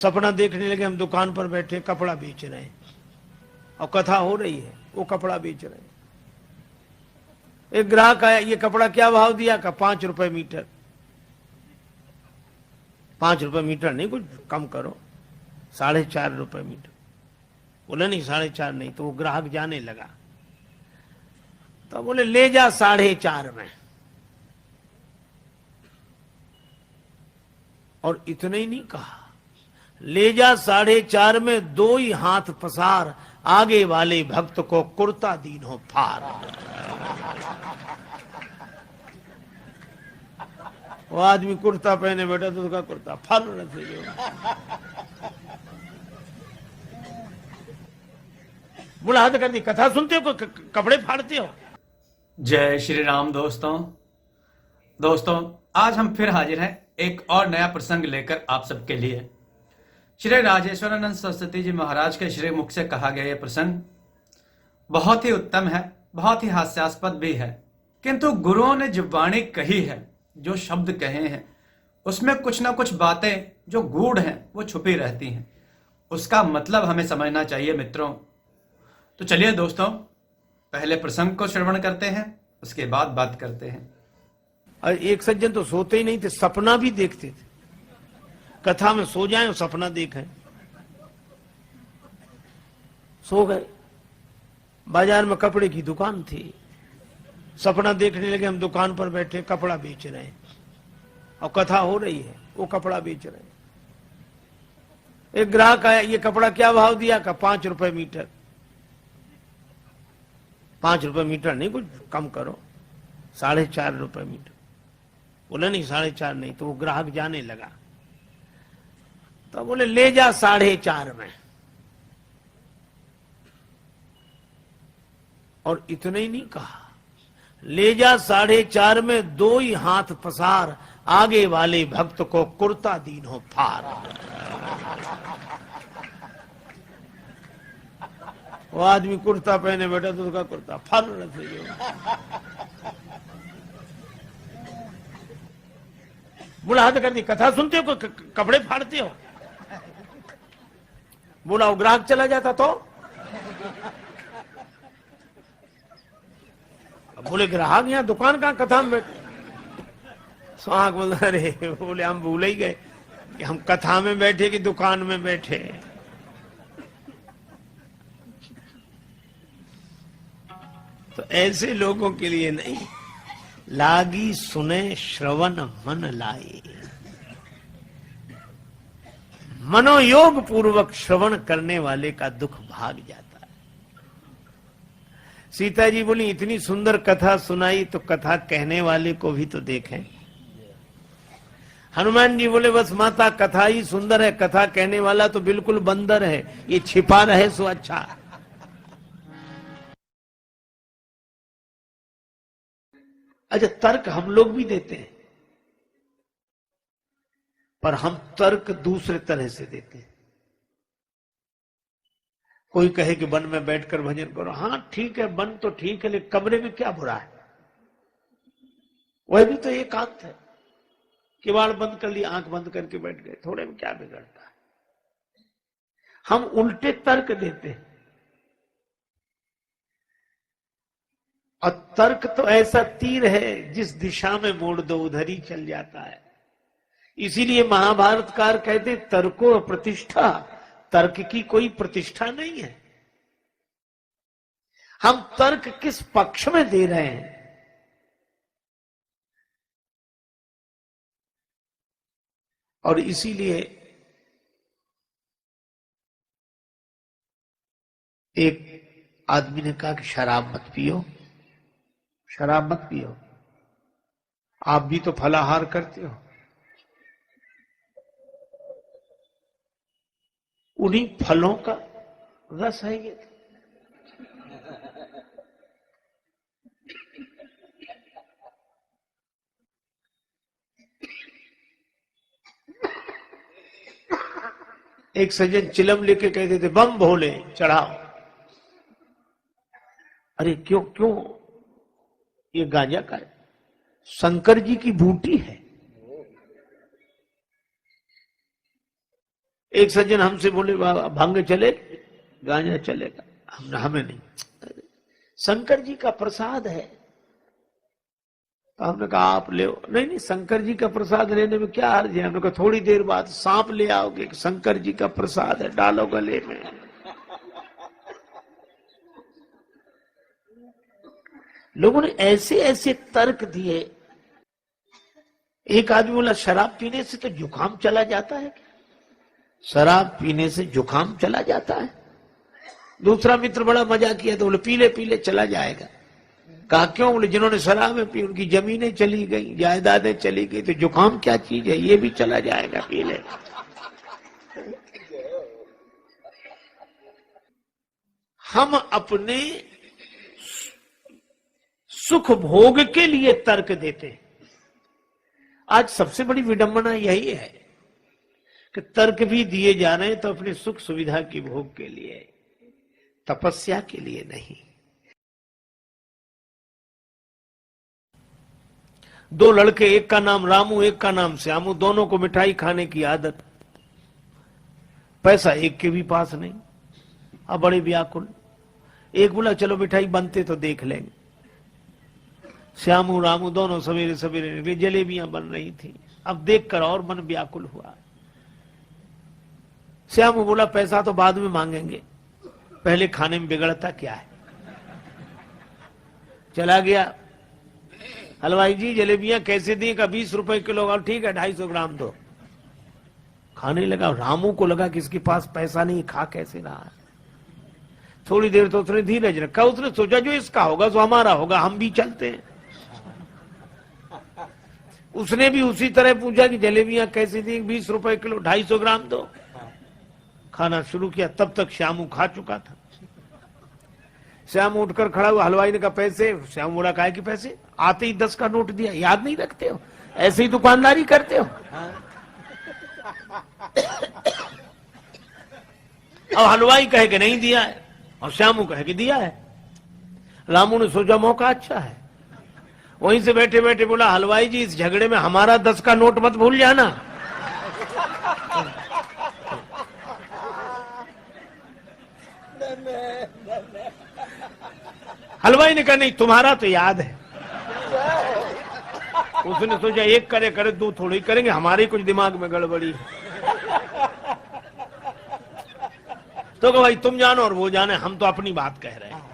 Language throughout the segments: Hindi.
सपना देखने लगे, हम दुकान पर बैठे कपड़ा बेच रहे हैं और कथा हो रही है, वो कपड़ा बेच रहे हैं। एक ग्राहक आया, ये कपड़ा क्या भाव दिया? का 5 रुपए मीटर। 5 रुपए मीटर नहीं, कुछ कम करो। 4.5 रुपए मीटर। बोले नहीं 4.5 नहीं। तो वो ग्राहक जाने लगा, तो बोले ले जा 4.5 में। और इतने ही नहीं कहा, ले जा 4.5 में, 2 ही हाथ पसार, आगे वाले भक्त को कुर्ता दीन हो फार। वो आदमी कुर्ता पहने बैठा तो उसका कुर्ता फल रखे जो। बुला हाथ कर दी, कथा सुनते हो कपड़े फाड़ते हो। जय श्री राम दोस्तों आज हम फिर हाजिर हैं एक और नया प्रसंग लेकर आप सबके लिए। श्री राजेश्वरानंद सरस्वती जी महाराज के श्री मुख से कहा गया यह प्रसंग बहुत ही उत्तम है, बहुत ही हास्यास्पद भी है, किंतु गुरुओं ने जो वाणी कही है, जो शब्द कहे हैं, उसमें कुछ ना कुछ बातें जो गूढ़ हैं वो छुपी रहती हैं। उसका मतलब हमें समझना चाहिए मित्रों। तो चलिए दोस्तों, पहले प्रसंग को श्रवण करते हैं, उसके बाद बात करते हैं। और एक सज्जन तो सोते ही नहीं थे, सपना भी देखते थे। कथा में सो जाएं और सपना देखें। सो गए। बाजार में कपड़े की दुकान थी, सपना देखने लगे, हम दुकान पर बैठे कपड़ा बेच रहे हैं और कथा हो रही है, वो कपड़ा बेच रहे हैं। एक ग्राहक आया, ये कपड़ा क्या भाव दिया? का 5 रुपए मीटर। 5 रुपए मीटर नहीं, कुछ कम करो। 4.5 रुपए मीटर। बोले नहीं 4.5 नहीं। तो वो ग्राहक जाने लगा, तो बोले ले जा 4.5 में। और इतने ही नहीं कहा, ले जा 4.5 में, 2 ही हाथ पसार, आगे वाले भक्त को कुर्ता दीन हो फार। वो आदमी कुर्ता पहने बैठा तो उसका कुर्ता फल रखे जो। बुला हाथ कर दी, कथा सुनते हो कपड़े फाड़ते हो। बोला वो ग्राहक चला जाता तो बोले ग्राहक यहाँ दुकान का कथा में बैठे। सुहाग बोल अरे, बोले हम भूल ही गए कि हम कथा में बैठे कि दुकान में बैठे। तो ऐसे लोगों के लिए नहीं, लागी सुने श्रवण मन लाए। मनोयोग पूर्वक श्रवण करने वाले का दुख भाग जाता है। सीता जी बोली इतनी सुंदर कथा सुनाई तो कथा कहने वाले को भी तो देखें। हनुमान जी बोले बस माता कथा ही सुंदर है, कथा कहने वाला तो बिल्कुल बंदर है, ये छिपा रहे सो अच्छा। अच्छा, तर्क हम लोग भी देते हैं, पर हम तर्क दूसरे तरह से देते हैं। कोई कहे कि वन में बैठकर भजन करो, हाँ ठीक है, वन तो ठीक है, लेकिन कमरे में क्या बुरा है? वह भी तो एकांत है। किवाड़ बंद कर लिया, आंख बंद करके बैठ गए, थोड़े में क्या बिगड़ता है? हम उल्टे तर्क देते हैं। और तर्क तो ऐसा तीर है, जिस दिशा में मोड़ दो उधर ही चल जाता है। इसीलिए महाभारतकार कहते तर्को प्रतिष्ठा, तर्क की कोई प्रतिष्ठा नहीं है। हम तर्क किस पक्ष में दे रहे हैं? और इसीलिए एक आदमी ने कहा कि शराब मत पियो, शराब मत पियो, आप भी तो फलाहार करते हो। उन्हीं फलों का रस है ये। एक सज्जन चिलम लेके कहते थे बम भोले चढ़ाओ। अरे क्यों क्यों? ये गांजा का है, शंकर जी की बूटी है। एक सज्जन हमसे बोले बाबा भांग चले, गांजा चलेगा? हमें नहीं, शंकर जी का प्रसाद है। तो हमने कहा आप ले। नहीं नहीं, शंकर जी का प्रसाद लेने में क्या हर्ज है? हमने कहा थोड़ी देर बाद सांप ले आओगे, शंकर जी का प्रसाद है, डालो गले में। लोगों ने ऐसे ऐसे तर्क दिए। एक आदमी बोला शराब पीने से तो जुकाम चला जाता है क्या? शराब पीने से जुकाम चला जाता है? दूसरा मित्र बड़ा मजा किया तो बोले पीले पीले चला जाएगा। कहा क्यों? बोले जिन्होंने शराबें पी उनकी जमीनें चली गई, जायदादें चली गई, तो जुकाम क्या चीज है, ये भी चला जाएगा पीले। हम अपने सुख भोग के लिए तर्क देते हैं। आज सबसे बड़ी विडंबना यही है कि तर्क भी दिए जा रहे हैं तो अपनी सुख सुविधा की भोग के लिए, तपस्या के लिए नहीं। दो लड़के, एक का नाम रामू एक का नाम श्यामू, दोनों को मिठाई खाने की आदत। पैसा एक के भी पास नहीं, अब बड़े व्याकुल। एक बोला चलो मिठाई बनते तो देख लेंगे। श्यामू रामू दोनों सवेरे सवेरे निकले, जलेबियां बन रही थी। अब देखकर और मन व्याकुल हुआ। श्यामू बोला पैसा तो बाद में मांगेंगे, पहले खाने में बिगड़ता क्या है। चला गया, हलवाई जी जलेबियां कैसे दी? का 20 रुपए किलो। और ठीक है 250 ग्राम दो। खाने लगा। रामू को लगा कि इसके पास पैसा नहीं, खा कैसे रहा है। थोड़ी देर तो उसने धीरज रखा। उसने सोचा जो इसका होगा सो हमारा होगा, हम भी चलते हैं। उसने भी उसी तरह पूछा कि जलेबियां कैसे दी? 20 रुपए किलो, 250 ग्राम दो। खाना शुरू किया, तब तक श्यामू खा चुका था। श्यामू उठकर खड़ा हुआ। हलवाई ने कहा पैसे? श्यामू बोला काहे कि पैसे? आते ही 10 का नोट दिया। याद नहीं रखते हो? ऐसे ही दुकानदारी करते हो? अब हलवाई कहे कि नहीं दिया है और श्यामू कहे कि दिया है। रामू ने सोचा मौका अच्छा है, वहीं से बैठे बैठे बोला हलवाई जी इस झगड़े में हमारा 10 का नोट मत भूल जाना। हलवाई ने कहा नहीं तुम्हारा तो याद है। उसने सोचा एक करे करे दो थोड़ी करेंगे, हमारे कुछ दिमाग में गड़बड़ी है। तो कहा भाई तुम जानो और वो जाने, हम तो अपनी बात कह रहे हैं।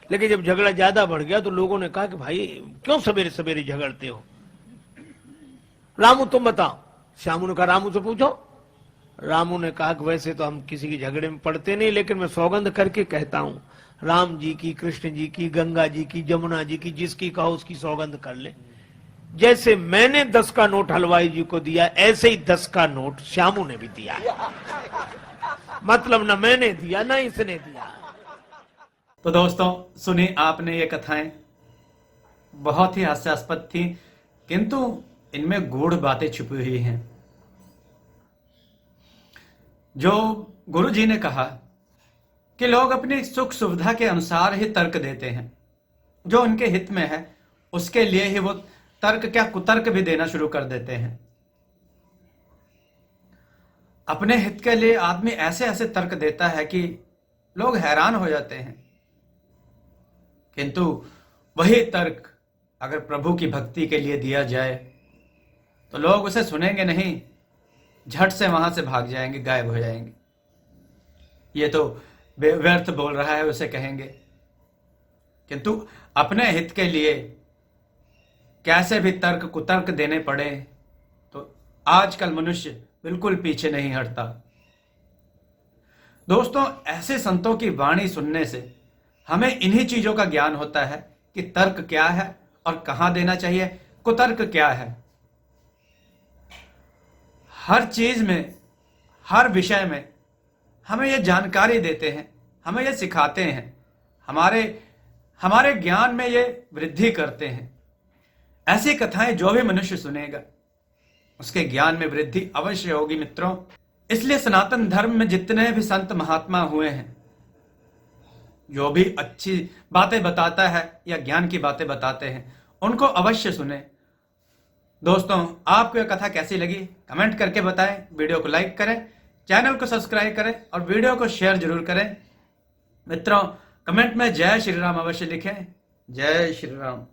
लेकिन जब झगड़ा ज्यादा बढ़ गया तो लोगों ने कहा कि भाई क्यों सवेरे सवेरे झगड़ते हो? रामू तुम बताओ। श्यामू ने कहा रामू से पूछो। रामू ने कहा कि वैसे तो हम किसी के झगड़े में पड़ते नहीं, लेकिन मैं सौगंध करके कहता हूं, राम जी की, कृष्ण जी की, गंगा जी की, जमुना जी की, जिसकी कहो उसकी सौगंध कर ले। जैसे मैंने 10 का नोट हलवाई जी को दिया, ऐसे ही 10 का नोट श्यामू ने भी दिया। मतलब न मैंने दिया न इसने दिया। तो दोस्तों सुनी आपने ये कथाएं, बहुत ही हास्यास्पद थी, किंतु इनमें गूढ़ बातें छुपी हुई हैं। जो गुरु जी ने कहा कि लोग अपनी सुख सुविधा के अनुसार ही तर्क देते हैं, जो उनके हित में है उसके लिए ही वो तर्क क्या कुतर्क भी देना शुरू कर देते हैं। अपने हित के लिए आदमी ऐसे ऐसे तर्क देता है कि लोग हैरान हो जाते हैं। किंतु वही तर्क अगर प्रभु की भक्ति के लिए दिया जाए तो लोग उसे सुनेंगे नहीं, झट से वहां से भाग जाएंगे, गायब हो जाएंगे। ये तो व्यर्थ बोल रहा है उसे कहेंगे। किंतु अपने हित के लिए कैसे भी तर्क कुतर्क देने पड़े तो आजकल मनुष्य बिल्कुल पीछे नहीं हटता। दोस्तों ऐसे संतों की वाणी सुनने से हमें इन्हीं चीजों का ज्ञान होता है कि तर्क क्या है और कहां देना चाहिए, कुतर्क क्या है। हर चीज में, हर विषय में हमें यह जानकारी देते हैं, हमें यह सिखाते हैं, हमारे ज्ञान में ये वृद्धि करते हैं। ऐसी कथाएं जो भी मनुष्य सुनेगा उसके ज्ञान में वृद्धि अवश्य होगी मित्रों। इसलिए सनातन धर्म में जितने भी संत महात्मा हुए हैं, जो भी अच्छी बातें बताता है या ज्ञान की बातें बताते हैं, उनको अवश्य सुने। दोस्तों, आपको यह कथा कैसी लगी कमेंट करके बताएं, वीडियो को लाइक करें, चैनल को सब्सक्राइब करें और वीडियो को शेयर जरूर करें। मित्रों, कमेंट में जय श्री राम अवश्य लिखें। जय श्री राम।